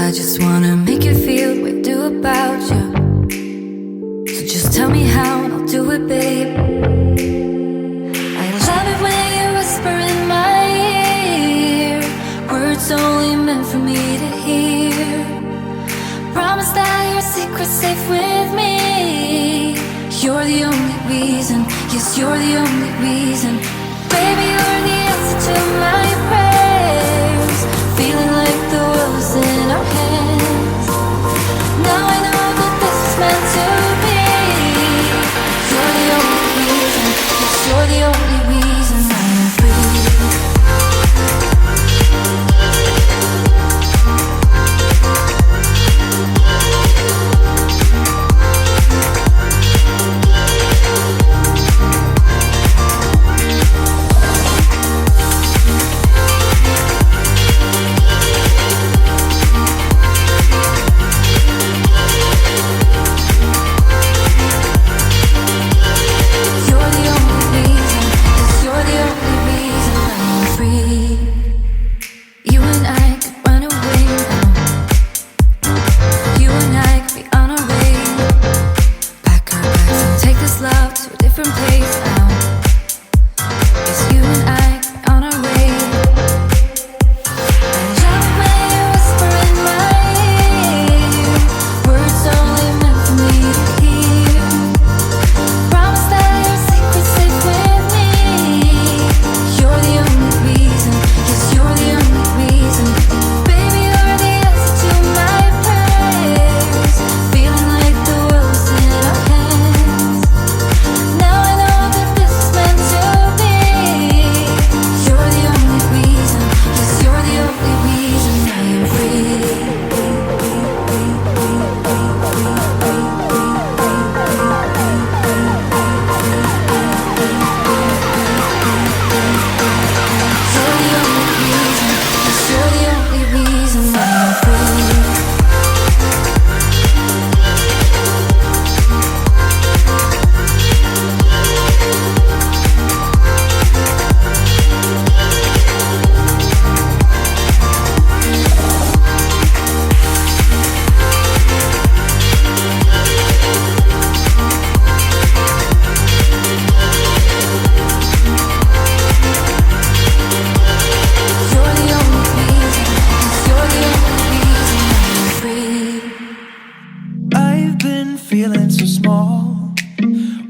I just wanna make you feel what I do about you. So just tell me how and I'll do it, babe. I love it when you whisper in my ear, words only meant for me to hear. Promise that your secret's safe with me. You're the only reason, yes, you're the only reason. Baby, you're the answer to my prayers. Feeling like the world's in our hands. Now I know that this is meant to be. You're the only reason, yes, you're the only reason I'm free.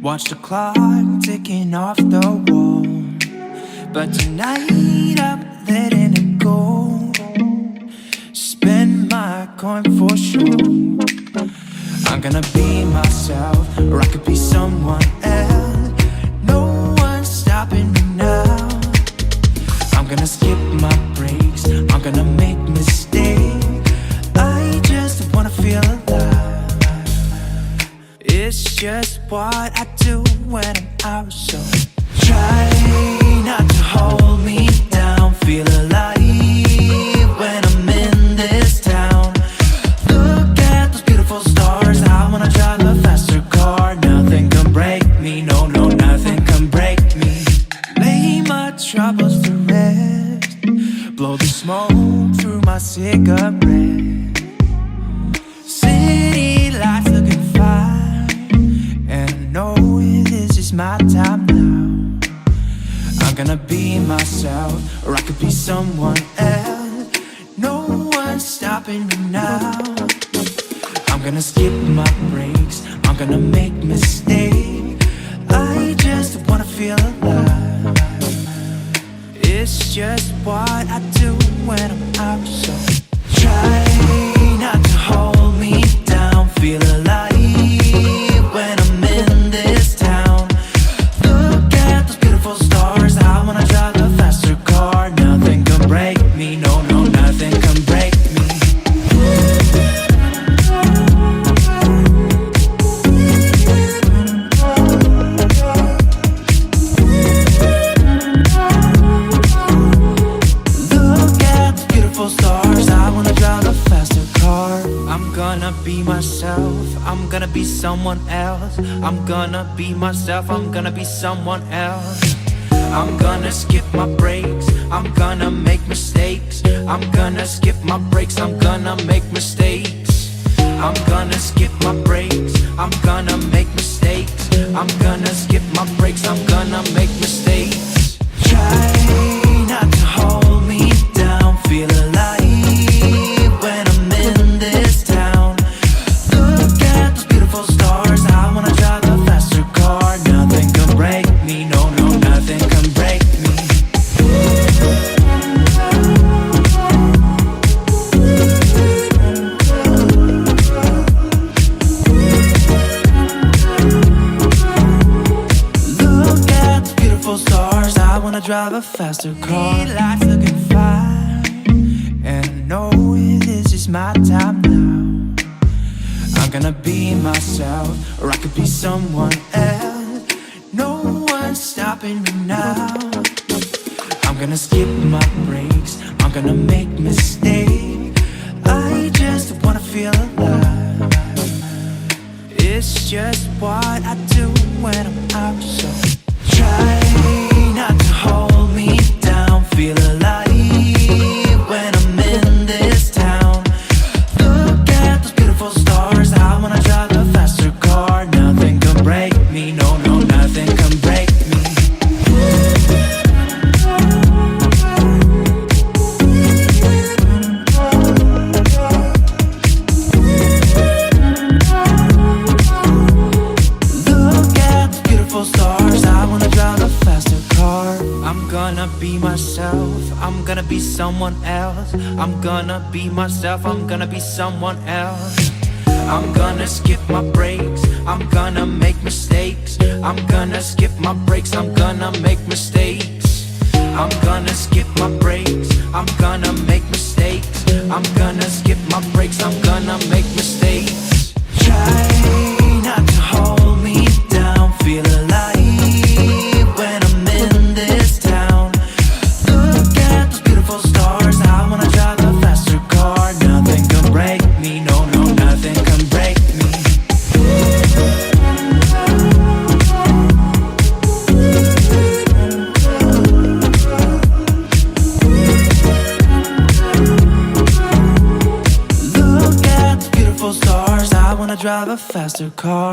Watch the clock ticking off the wall, but tonight I'm letting it go. Spend my coin for sure. I'm gonna be myself, or I could be someone else. No one's stopping me now. I'm gonna skip my breaks, I'm gonna make mistakes. I just wanna feel alive. It's just what I do when I'm out, so try not to hold me down. Feel alive when I'm in this town. Look at those beautiful stars. I wanna drive a faster car. Nothing can break me, no, no, nothing can break me. Lay my troubles to rest. Blow the smoke through my cigarette. City lights looking fine, and I know this is my time now. I'm gonna be myself, or I could be someone else. No one's stopping me now. I'm gonna skip my breaks, I'm gonna make mistakes. I just wanna feel alive. It's just what I do when I'm out, so try not to hold me down. Feel alive when I'm in this town. Look at those beautiful stars. I wanna drive a faster car. Nothing can break me, no, no, nothing can break me. Look at the beautiful stars. I wanna drive a faster car. I'm gonna be myself, I'm gonna be someone else. I'm gonna be myself, I'm gonna be someone else. I'm gonna skip my breaks, I'm gonna make mistakes. I'm gonna skip my breaks, I'm gonna make mistakes. I'm gonna skip my breaks, I'm gonna make mistakes. I'm gonna skip my breaks, I'm gonna make mistakes. Try not to hold me down, feel alive when I'm in this town. Look at those beautiful stars, I wanna drive a faster car. Nothing can break me, no, no, nothing can break me. Look at the beautiful stars, I wanna drive a faster car. Life's looking fine, and I know this is my time now. I'm gonna be myself, or I could be someone else. No one's stopping me now. I'm gonna skip my breaks, I'm gonna make mistakes. I just wanna feel alive. It's just what I do when I'm out. So try not to hold me down, feel alive when I'm in this town. Look at those beautiful stars, I wanna drive a faster car. Nothing can break me, no, no, nothing can break me. Look at the beautiful stars, I wanna drive a faster car. I'm gonna be myself, I'm gonna be someone else. I'm gonna be myself, I'm gonna be someone else. I'm gonna skip my breaks, I'm gonna make mistakes. I'm gonna skip my breaks, I'm gonna make mistakes. I'm gonna skip my breaks, I'm gonna make mistakes. I'm gonna skip my breaks, I'm gonna make mistakes. Try not to hold me down, feel alive when I'm in this town. Look at those beautiful stars, I wanna drive a faster car. Nothing can break me, no, no, nothing can break me. Look at the beautiful stars, I wanna drive a faster car.